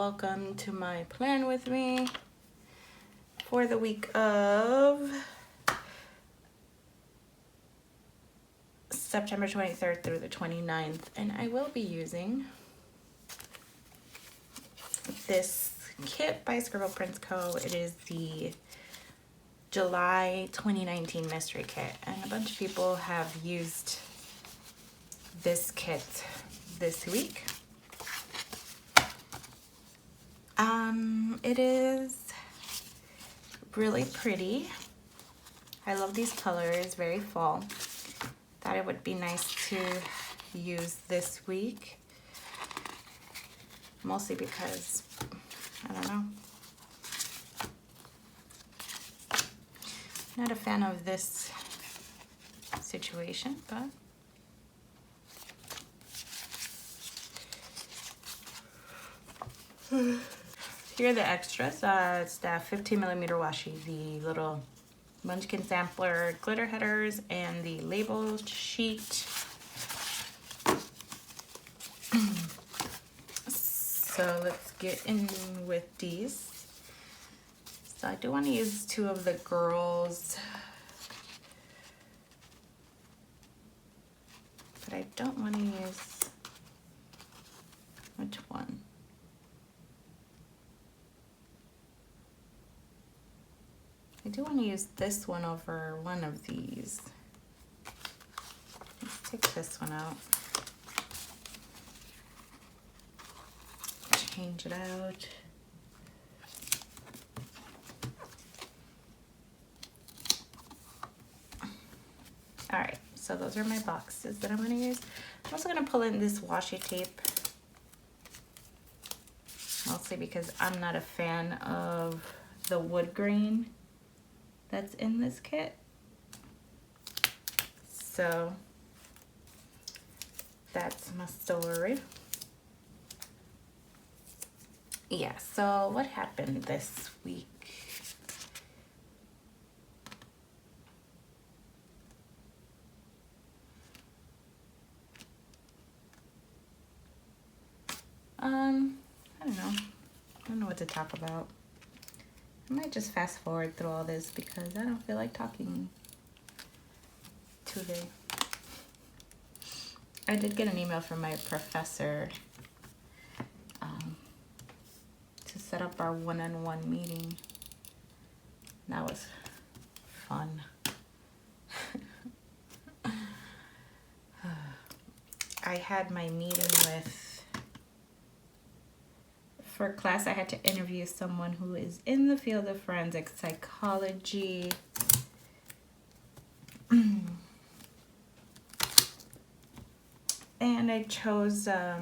welcome to my plan with me for the week of September 23rd through the 29th, and I will be using this kit by Scribble Prints Co. It is the July 2019 mystery kit, and a bunch of people have used this kit this week. It is really pretty. I love these colors, very fall. Thought it would be nice to use this week, mostly because, I don't know, not a fan of this situation, but here are the extras. It's the 15mm washi, the little Munchkin sampler glitter headers, and the label sheet. So let's get in with these. So I do want to use two of the girls, but I don't want to use, which one? I do want to use this one over one of these. Let's take this one out. Change it out. All right, so those are my boxes that I'm going to use. I'm also going to pull in this washi tape, mostly because I'm not a fan of the wood grain that's in this kit. So that's my story. Yeah, so what happened this week? I don't know what to talk about. I might just fast forward through all this because I don't feel like talking today. I did get an email from my professor to set up our one-on-one meeting. That was fun. I had my meeting for class, I had to interview someone who is in the field of forensic psychology. And I chose a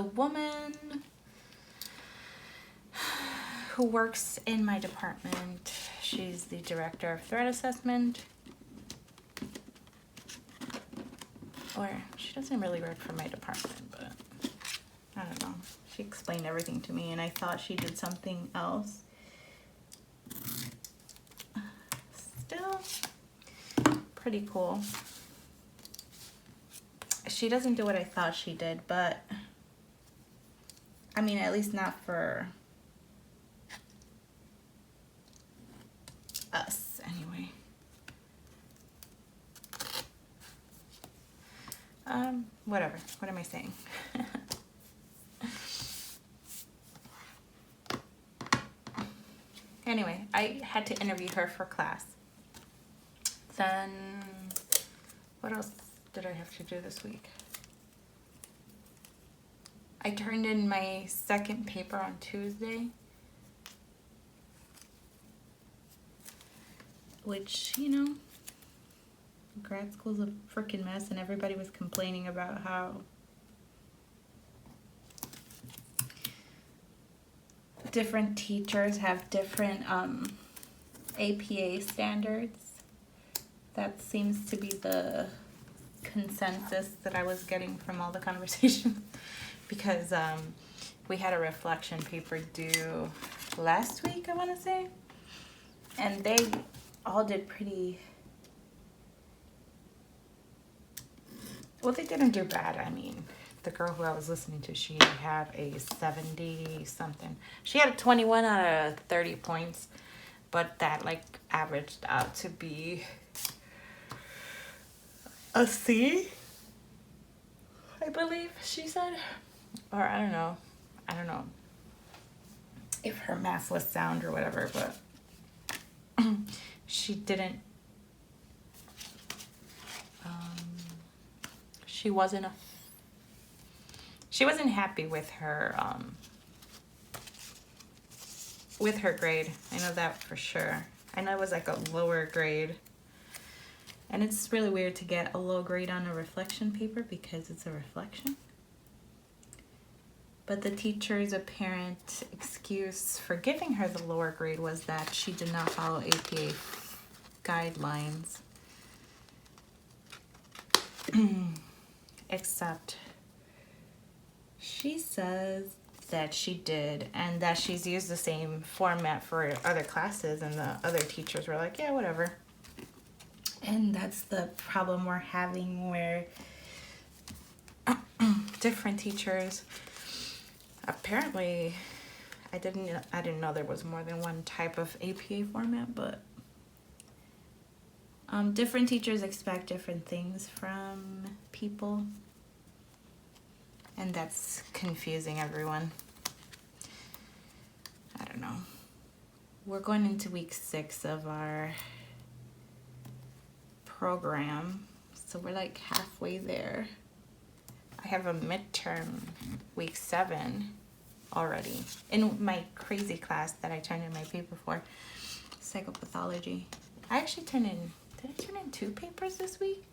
woman who works in my department. She's the director of threat assessment. Or she doesn't really work for my department, but I don't know. She explained everything to me and I thought she did something else. Still pretty cool. She doesn't do what I thought she did, but I mean, at least not for us anyway. Whatever. What am I saying? Anyway, I had to interview her for class. Then, what else did I have to do this week? I turned in my second paper on Tuesday, which, you know, grad school's a freaking mess, and everybody was complaining about how different teachers have different APA standards. That seems to be the consensus that I was getting from all the conversations because we had a reflection paper due last week, I want to say, and they all did pretty, well, they didn't do bad. I mean, the girl who I was listening to, she had a 70 something. She had a 21 out of 30 points, but that like averaged out to be a C, I believe she said. Or I don't know if her math was sound or whatever, but she didn't, she wasn't happy with her grade. I know that for sure. I know it was like a lower grade. And it's really weird to get a low grade on a reflection paper because it's a reflection. But the teacher's apparent excuse for giving her the lower grade was that she did not follow APA guidelines. Except she says that she did, and that she's used the same format for other classes, and the other teachers were like, yeah, whatever. And that's the problem we're having, where different teachers, apparently, I didn't know there was more than one type of APA format, but different teachers expect different things from people, and that's confusing everyone. I don't know. We're going into week 6 of our program, so we're like halfway there. I have a midterm week 7 already in my crazy class that I turned in my paper for, psychopathology. I actually did I turn in 2 papers this week?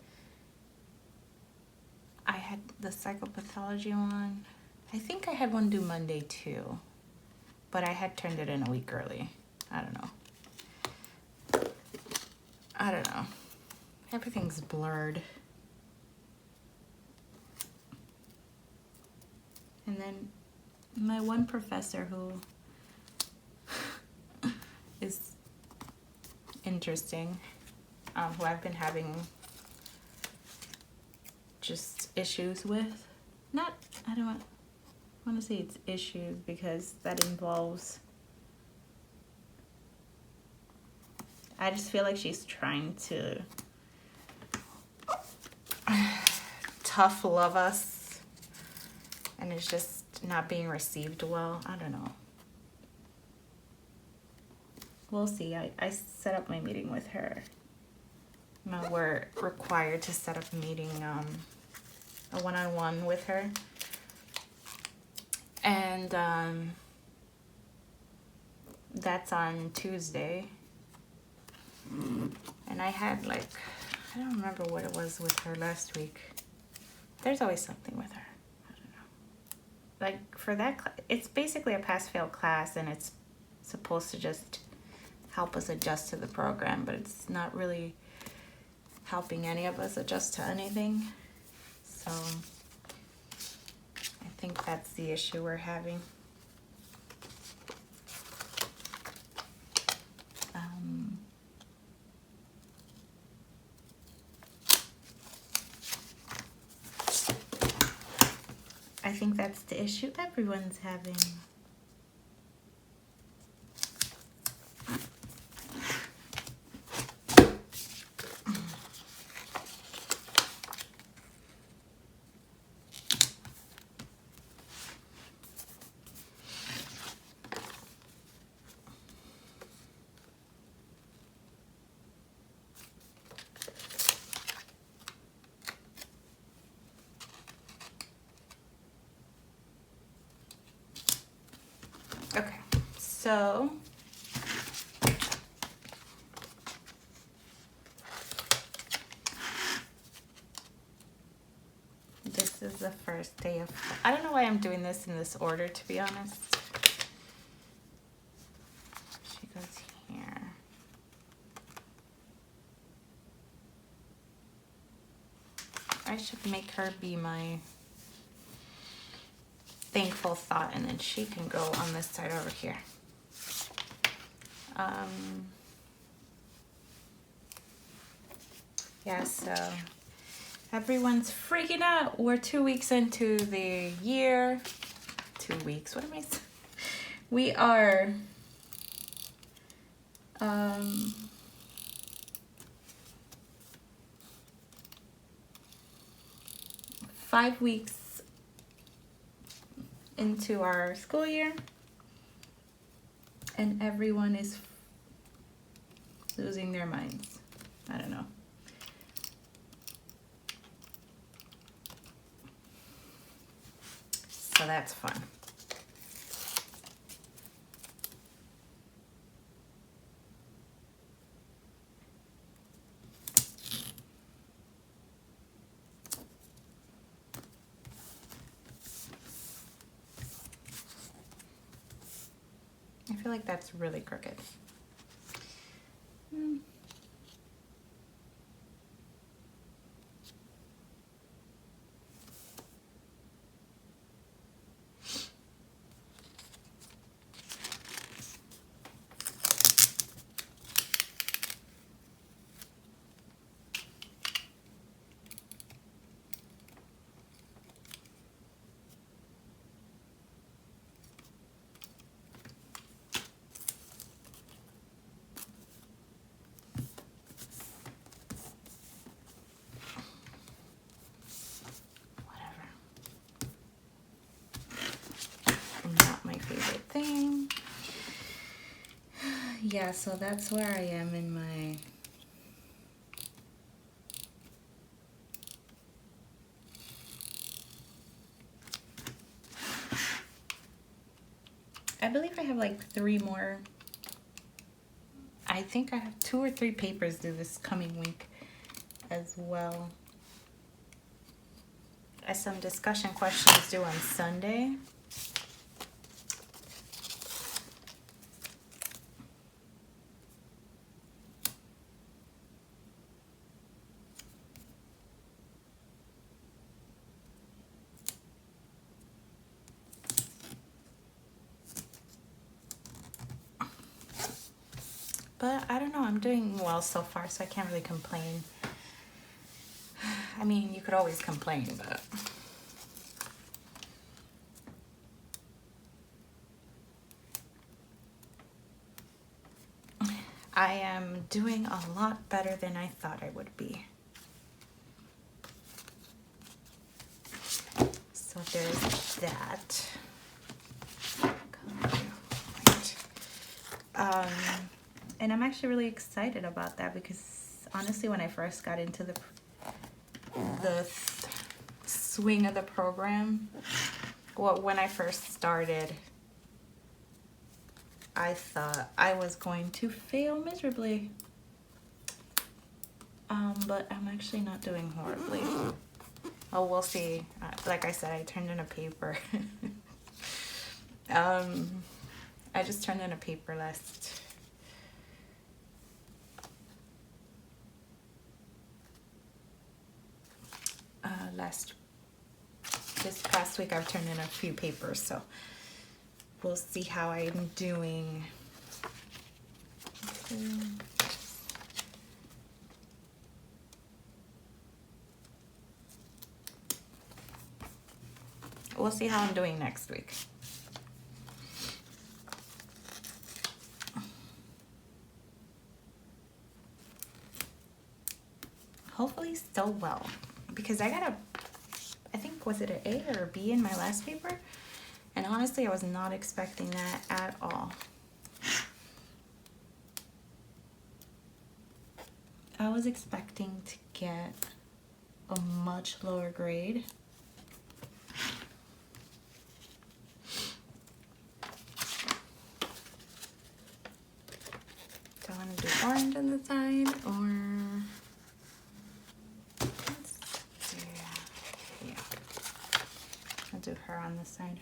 I had the psychopathology one. I think I had one due Monday too, but I had turned it in a week early. I don't know. Everything's blurred. And then my one professor who is interesting, who I've been having just issues with. I don't want to say it's issues, because that involves, I just feel like she's trying to tough love us, and it's just not being received well. I don't know. We'll see. I set up my meeting with her. We're required to set up a meeting, a one-on-one with her. And that's on Tuesday. And I had I don't remember what it was with her last week. There's always something with her. I don't know. Like for that, it's basically a pass-fail class, and it's supposed to just help us adjust to the program, but it's not really helping any of us adjust to anything. So I think that's the issue we're having. I think that's the issue everyone's having. Okay, so this is the first day of, I don't know why I'm doing this in this order, to be honest. She goes here. I should make her be my thankful thought, and then she can go on this side over here. Yeah, so everyone's freaking out. We're 2 weeks into the year. 2 weeks, what am I saying? We are 5 weeks into our school year, and everyone is losing their minds. I don't know. So that's fun. I feel like that's really crooked. Not my favorite thing. Yeah, so that's where I am in my I believe I have like 3 more. I think I have 2 or 3 papers due this coming week as well. As some discussion questions due on Sunday. But I don't know, I'm doing well so far, so I can't really complain. I mean, you could always complain, but I am doing a lot better than I thought I would be. So there's that. And I'm actually really excited about that because honestly, when I first got into the swing of the program, well, when I first started, I thought I was going to fail miserably. But I'm actually not doing horribly. Oh, we'll see. Like I said, I turned in a paper. I just turned in a paper this past week. I've turned in a few papers, so we'll see how I'm doing. We'll see how I'm doing next week. Hopefully still well, because I got I think, was it an A or a B in my last paper? And honestly, I was not expecting that at all. I was expecting to get a much lower grade. Do I want to do orange on the side or... I'll do her on this side.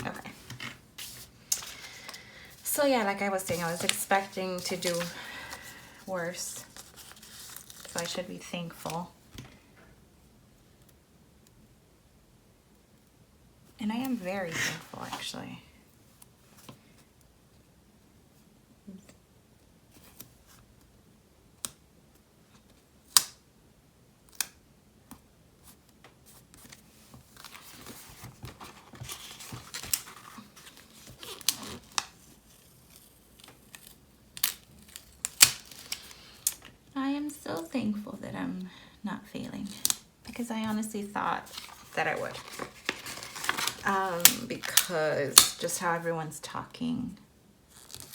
Okay. So yeah, like I was saying, I was expecting to do worse. So I should be thankful. very thankful, actually. I am so thankful that I'm not failing, because I honestly thought that I would. Because just how everyone's talking,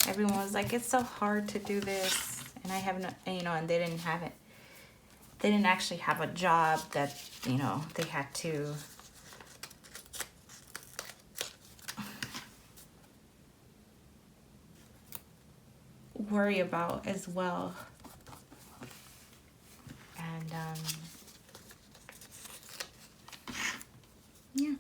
everyone was like, it's so hard to do this, and I have no, you know, and they didn't have it. They didn't actually have a job that, you know, they had to worry about as well. And yeah.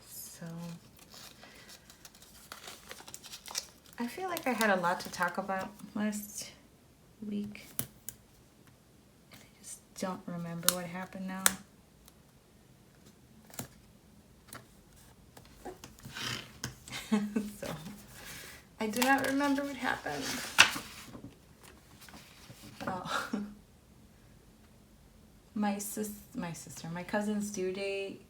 So I feel like I had a lot to talk about last week. I just don't remember what happened now. So I do not remember what happened. Oh. My cousin's due date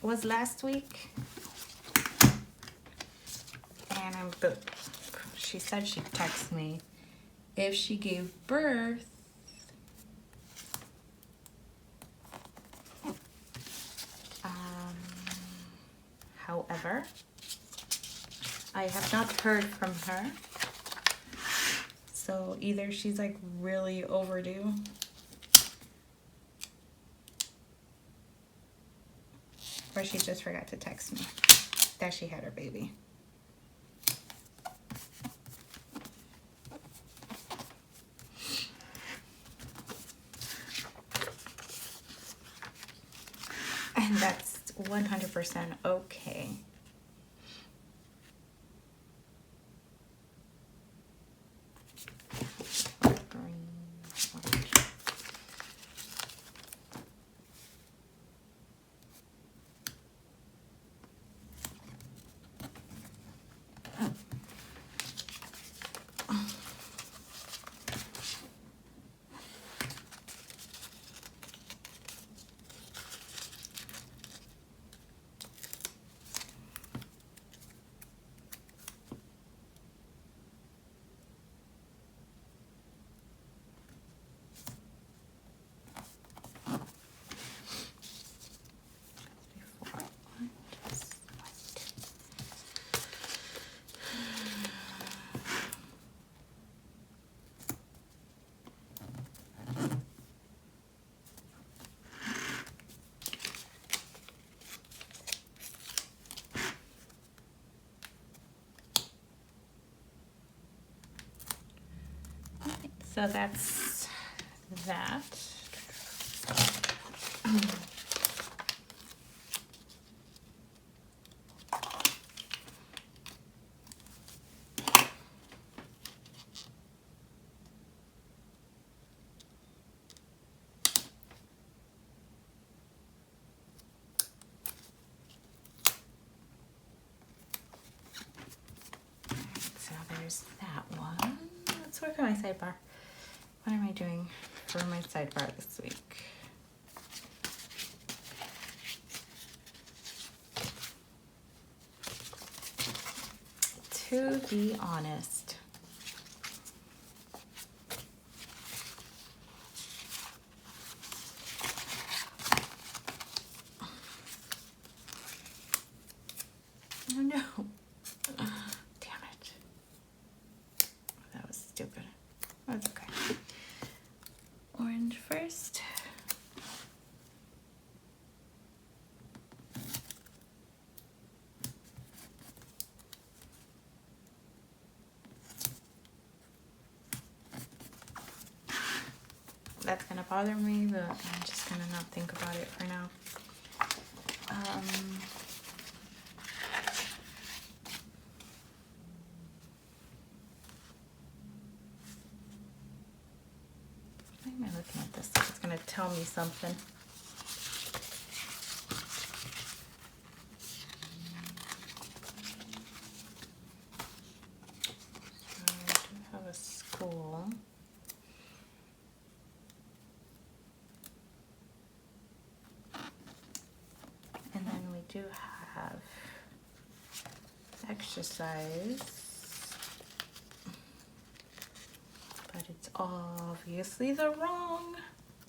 was last week, and she said she'd text me if she gave birth however, I have not heard from her. So either she's like really overdue, or she just forgot to text me that she had her baby. And that's 100% okay. So that's that. So there's that one. Let's work on my sidebar. What am I doing for my sidebar this week? To be honest, oh no, damn it, that was stupid. That's okay. Orange first. That's gonna bother me, but I'm just gonna not think about it for now. tell me something. So I do have a school. And then we do have exercise, but it's obviously the wrong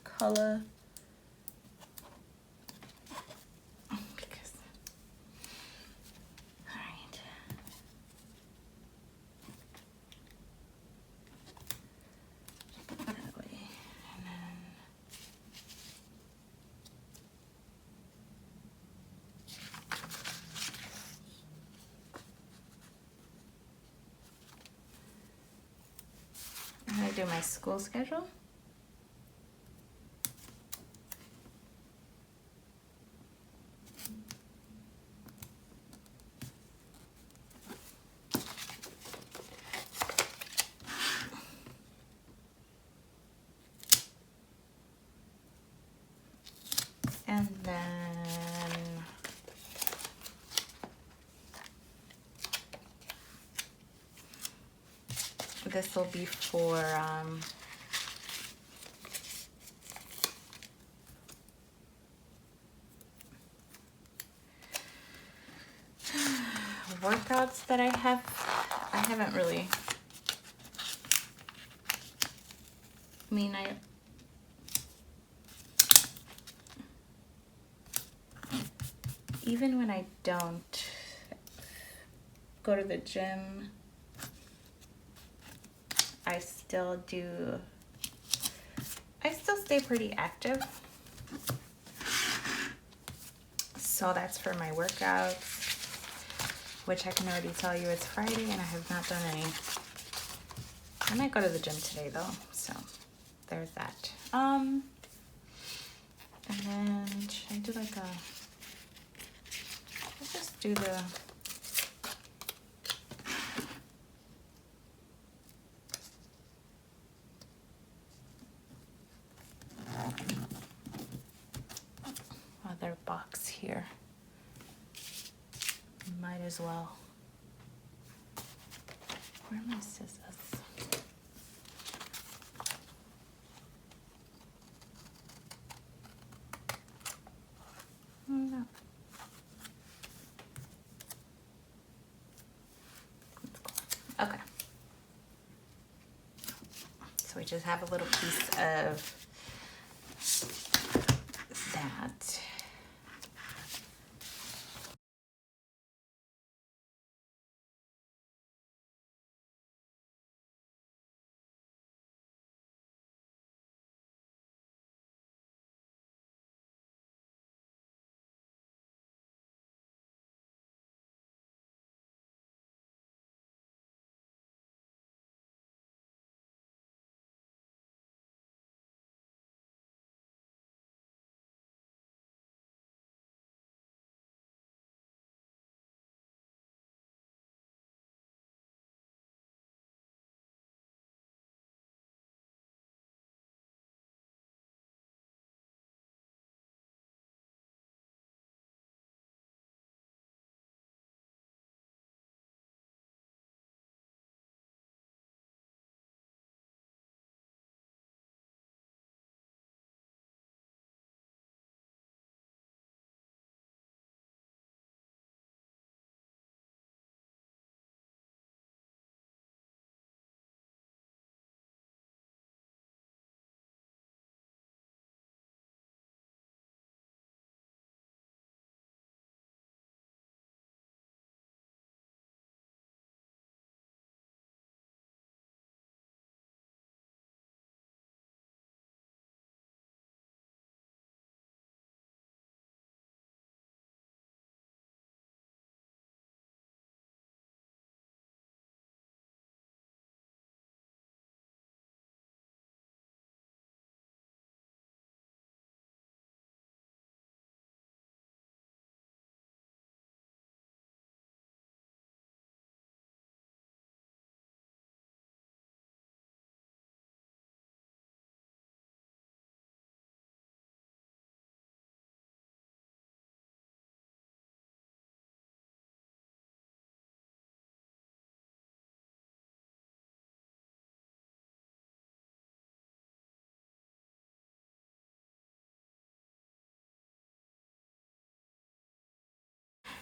color. Because, all right. That way, and then I do my school schedule. And then this will be for workouts that I haven't really, even when I don't go to the gym, I still stay pretty active. So that's for my workouts, which I can already tell you it's Friday and I have not done any. I might go to the gym today though, so there's that. And then should I do like let's just do the other box here. Might as well. Where are my scissors? No. Okay. So we just have a little piece of that.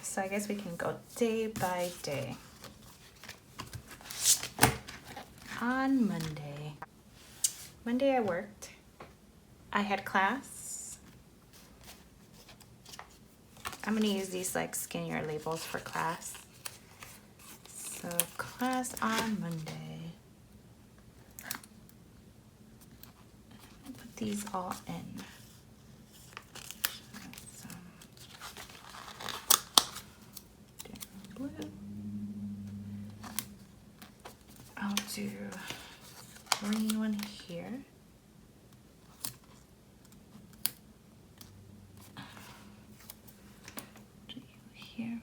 So I guess we can go day by day. On Monday I worked. I had class. I'm gonna use these like skinnier labels for class. So class on Monday. Put these all in. Blue. I'll do green one here. Do you here.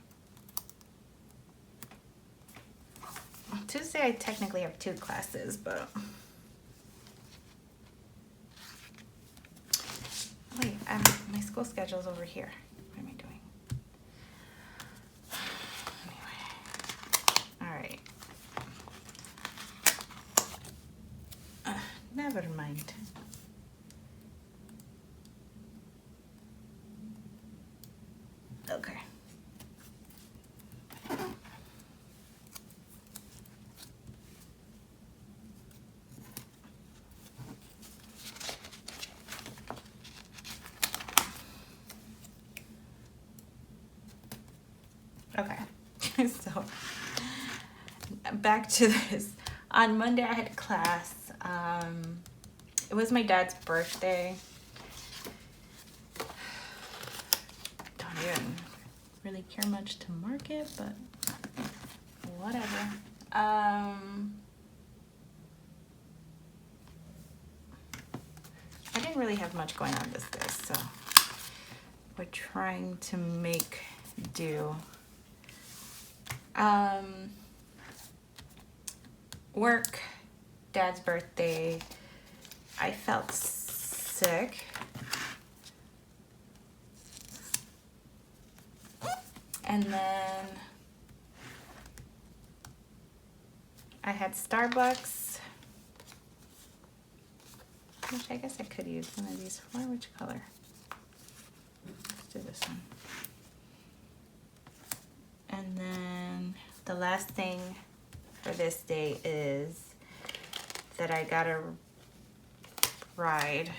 Tuesday I technically have 2 classes, but wait, my school schedule's over here. What am I doing? Anyway, all right. Never mind. Okay. Okay. So back to this. On Monday I had class. It was my dad's birthday. Don't even really care much to mark it, but whatever. I didn't really have much going on this day, so we're trying to make do. Work, dad's birthday. I felt sick. And then I had Starbucks, which I guess I could use one of these for. Which color? Let's do this one. And then the last thing for this day is that I got a ride.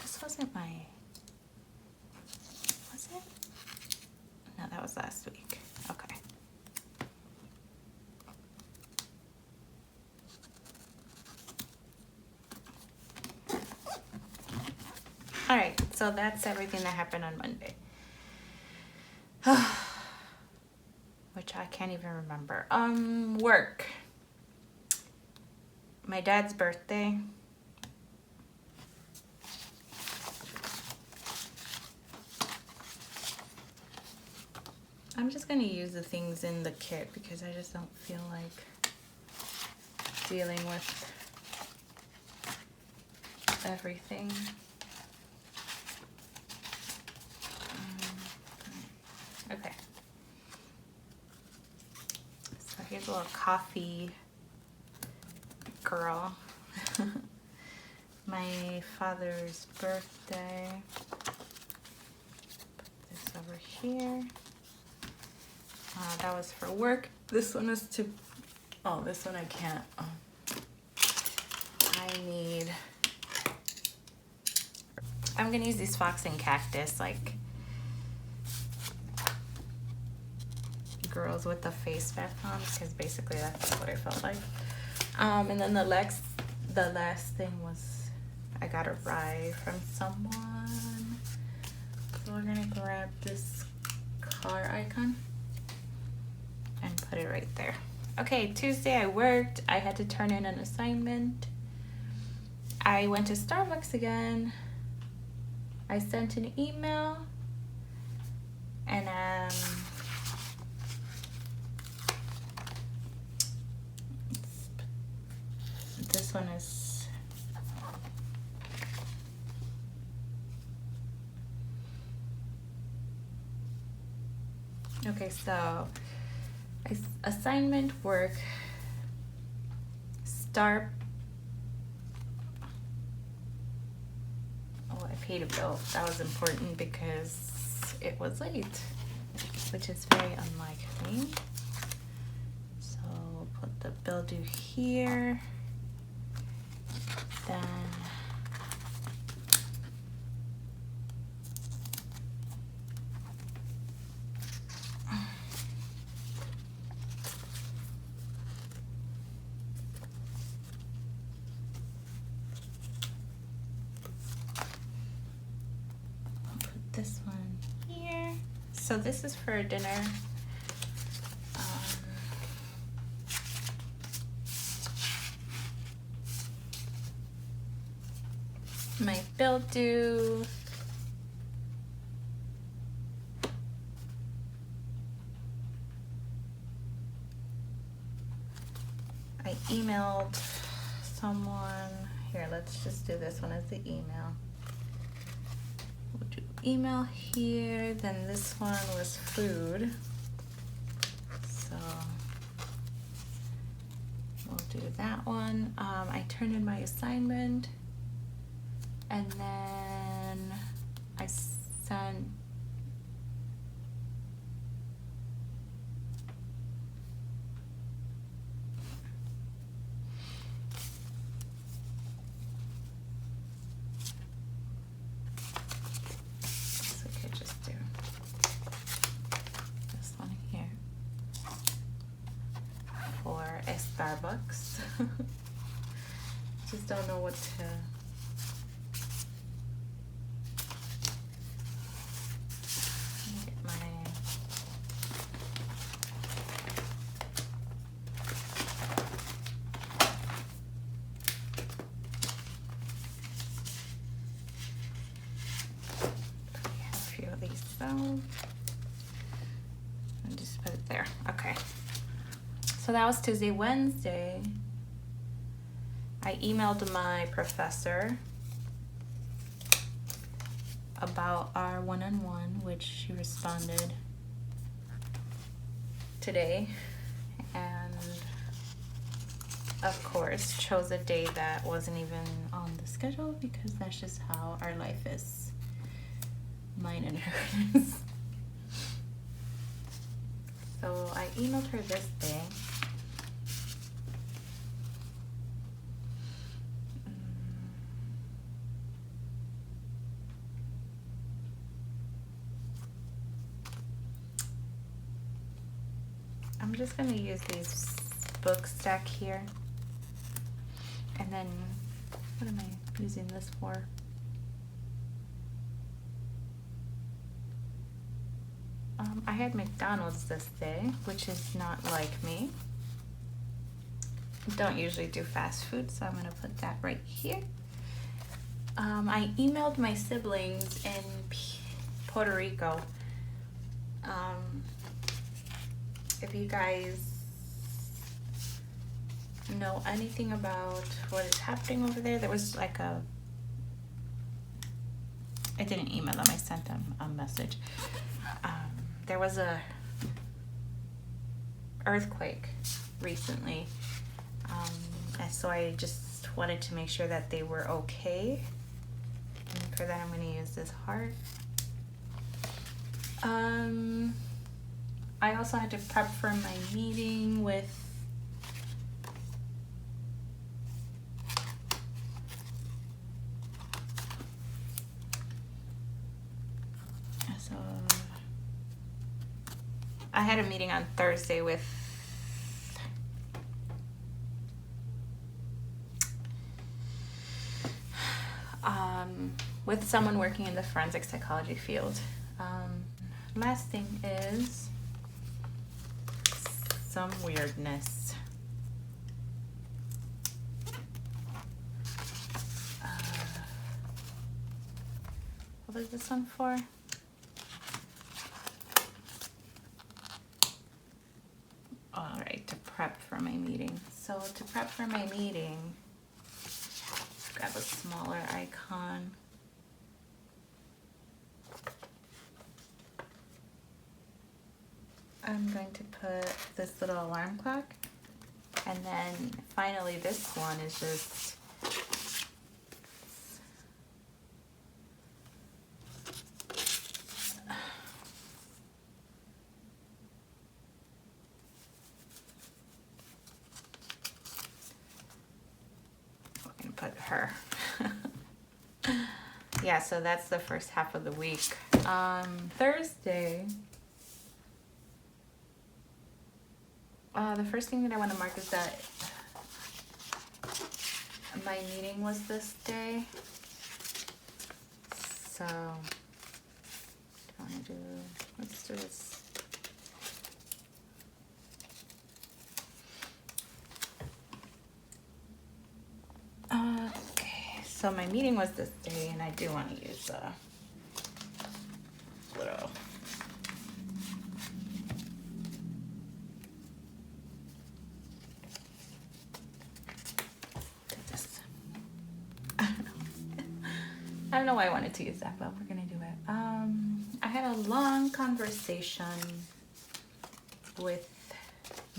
This wasn't my, was it? No, that was last week. Okay. All right, so that's everything that happened on Monday. Which I can't even remember. Work. My dad's birthday. I'm just gonna use the things in the kit because I just don't feel like dealing with everything. Okay. So here's a little coffee girl. My father's birthday. Put this over here. That was for work. This one is to, oh, this one I can't. I'm gonna use these fox and cactus, like girls with the face back on, because basically that's what I felt like. And then the last thing was I got a ride from someone. So we're gonna grab this car icon and put it right there. Okay, Tuesday I worked. I had to turn in an assignment. I went to Starbucks again. I sent an email, and this one is Okay, so assignment work, start. Oh, I paid a bill. That was important because it was late, which is very unlike me. So put the bill due here. Then I'll put this one here. So this is for dinner. My bill due. I emailed someone. Here, let's just do this one as the email. We'll do email here. Then this one was food. So we'll do that one. I turned in my assignment. And then I sent so we could just do this one here for a Starbucks. Just don't know what to. And just put it there. Okay. So that was Tuesday. Wednesday, I emailed my professor about our one-on-one, which she responded today, and of course chose a day that wasn't even on the schedule because that's just how our life is. Mine and hers. So I emailed her this day. I'm just gonna use these book stack here. And then, what am I using this for? I had McDonald's this day, which is not like me. Don't usually do fast food, so I'm gonna put that right here. I emailed my siblings in Puerto Rico. If you guys know anything about what is happening over there, there was like I didn't email them, I sent them a message. There was a earthquake recently, and so I just wanted to make sure that they were okay, and for that I'm going to use this heart. I also had to prep for my meeting with I had a meeting on Thursday with someone working in the forensic psychology field. Last thing is some weirdness. What was this one for? All right, to prep for my meeting. So to prep for my meeting, grab a smaller icon. I'm going to put this little alarm clock. And then finally this one is just we're gonna put her. Yeah, so that's the first half of the week. Thursday, the first thing that I want to mark is that my meeting was this day. So, let's do this. Okay, so my meeting was this day, and I do want to use a little. I don't know why I wanted to use that, but we're gonna do it. I had a long conversation with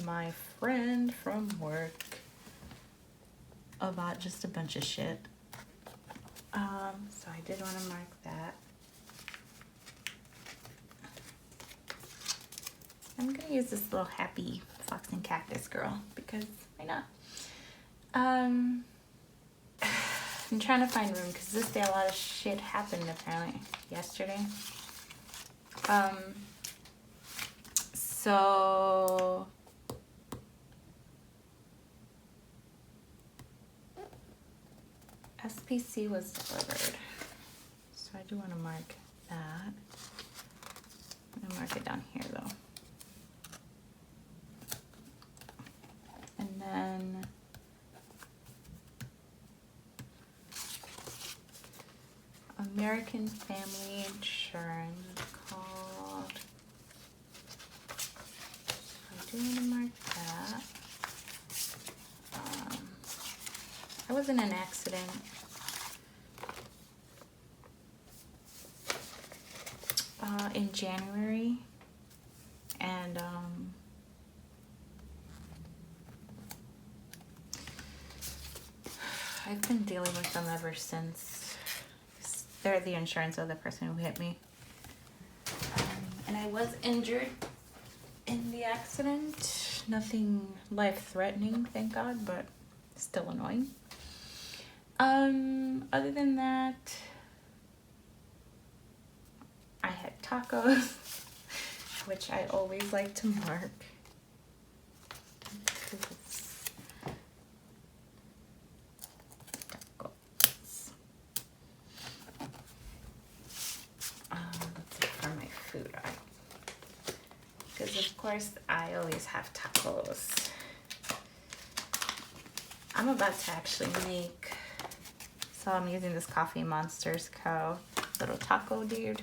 my friend from work about just a bunch of shit. So I did want to mark that. I'm gonna use this little happy fox and cactus girl because why not? I'm trying to find room because this day a lot of shit happened apparently yesterday. So SPC was delivered. So I do want to mark that. I'm gonna mark it down here though. And then American Family Insurance called. I do want to mark that. I was in an accident. In January, and I've been dealing with them ever since. They're the insurance of the person who hit me. And I was injured in the accident. Nothing life-threatening, thank God, but still annoying. Other than that, I had tacos, which I always like to mark. Because of course I always have tacos. I'm about to actually make, so I'm using this Coffee Monsters Co. little taco dude.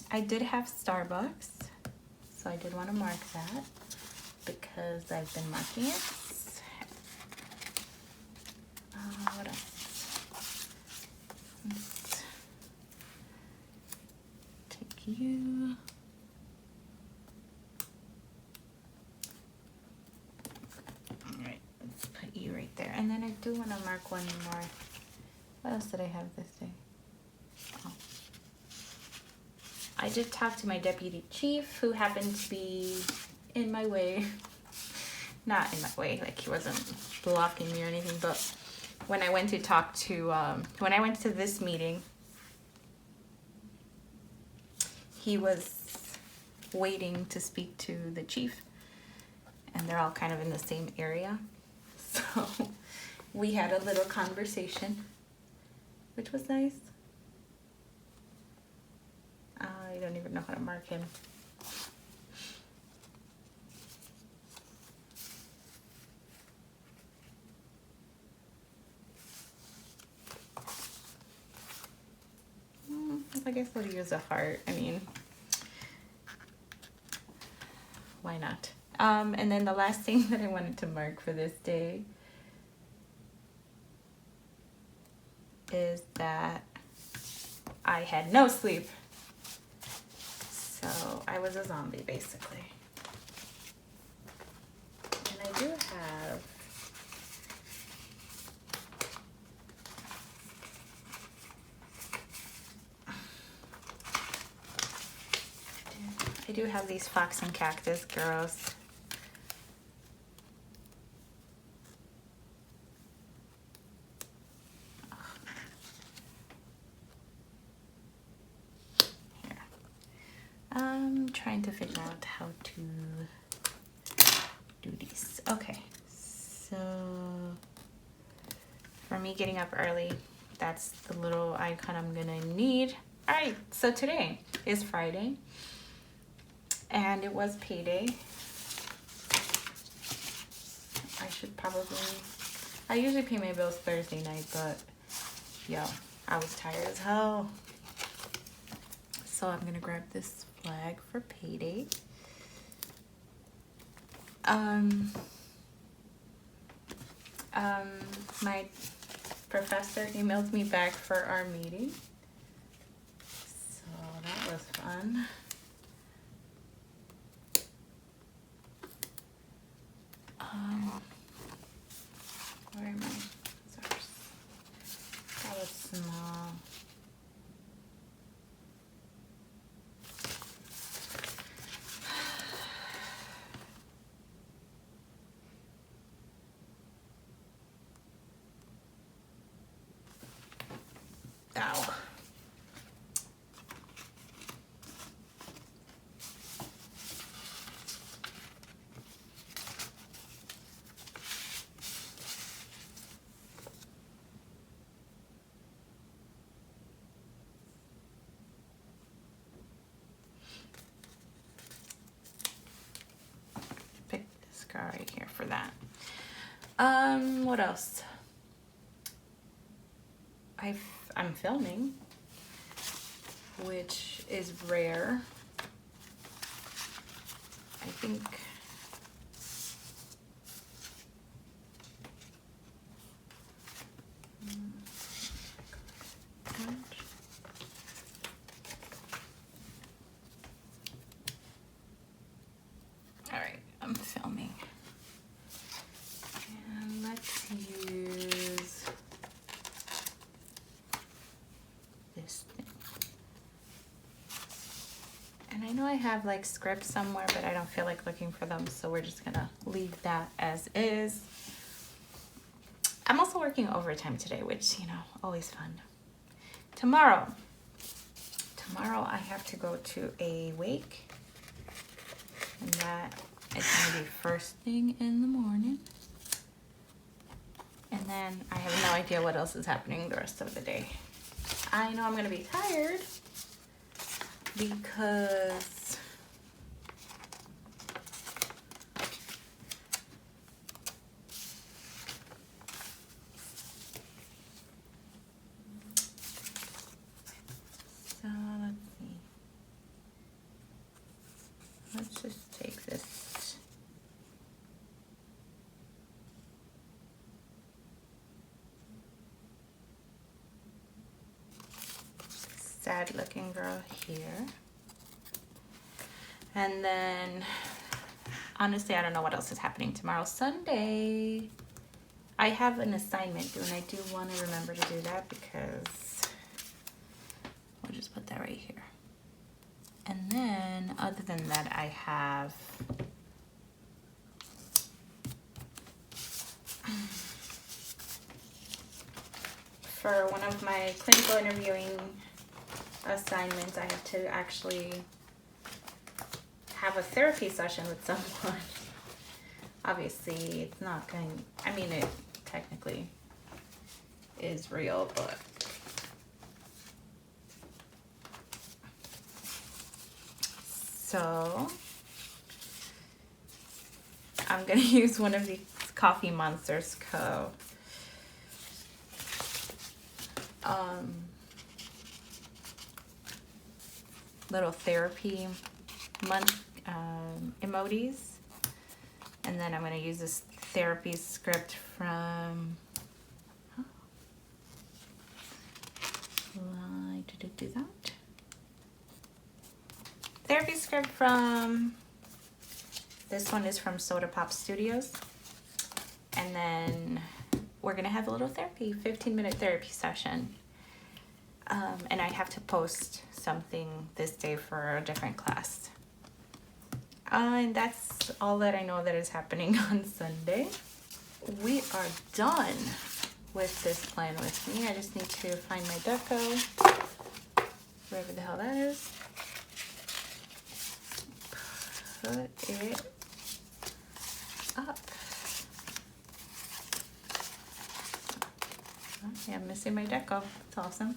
I did have Starbucks, so I did want to mark that because I've been marking it. What else? Let's take you. Alright, let's put you right there. And then I do want to mark one more. What else did I have this day? Oh. I did talk to my deputy chief, who happened to be in my way. Not in my way, like he wasn't blocking me or anything, but when I went to talk to, when I went to this meeting, he was waiting to speak to the chief, and they're all kind of in the same area. So we had a little conversation, which was nice. I don't even know how to mark him. I guess I'll use a heart. I mean, why not? And then the last thing that I wanted to mark for this day is that I had no sleep. I was a zombie, basically. And I do have these fox and cactus girls. Here. I'm trying to figure out how to do these. Okay, so for me getting up early, that's the little icon I'm gonna need. All right, so today is Friday. And it was payday. I usually pay my bills Thursday night, but yo, I was tired as hell. So I'm gonna grab this flag for payday. My professor emailed me back for our meeting. So that was fun. Where am I? Sorry. That was small. Ow. Right here for that. What else? I'm filming, which is rare. I think all right, I'm filming. And let's use this thing. And I know I have like scripts somewhere, but I don't feel like looking for them, so we're just gonna leave that as is. I'm also working overtime today, which, you know, always fun. Tomorrow I have to go to a wake, and that is gonna be first thing in the morning. And then I have no idea what else is happening the rest of the day. I know I'm gonna be tired because let's just take this. Sad looking girl here. And then, honestly, I don't know what else is happening tomorrow. Sunday, I have an assignment due, and I do want to remember to do that because we'll just put that right here. And then, other than that, I have for one of my clinical interviewing assignments, I have to actually have a therapy session with someone. Obviously, it's not going, I mean, it technically is real, but so I'm gonna use one of these Coffee Monsters Co. Little therapy emojis, and then I'm going to use this therapy script from do that. therapy script from, this one is from Soda Pop Studios. And then we're gonna have a little therapy, 15-minute therapy session. And I have to post something this day for a different class. And that's all that I know that is happening on Sunday. We are done with this plan with me. I just need to find my deco, wherever the hell that is. Put it up. Okay, I'm missing my deco. It's awesome.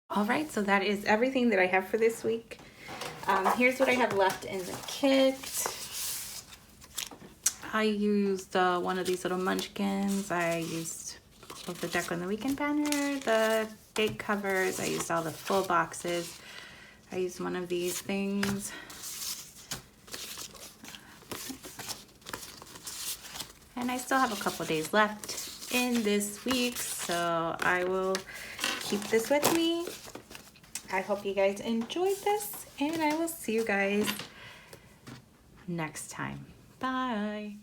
All right, so that is everything that I have for this week. Here's what I have left in the kit. I used one of these little munchkins. I used all of the deco on the weekend banner, the date covers. I used all the full boxes. I used one of these things. And I still have a couple days left in this week, so I will keep this with me. I hope you guys enjoyed this, and I will see you guys next time. Bye.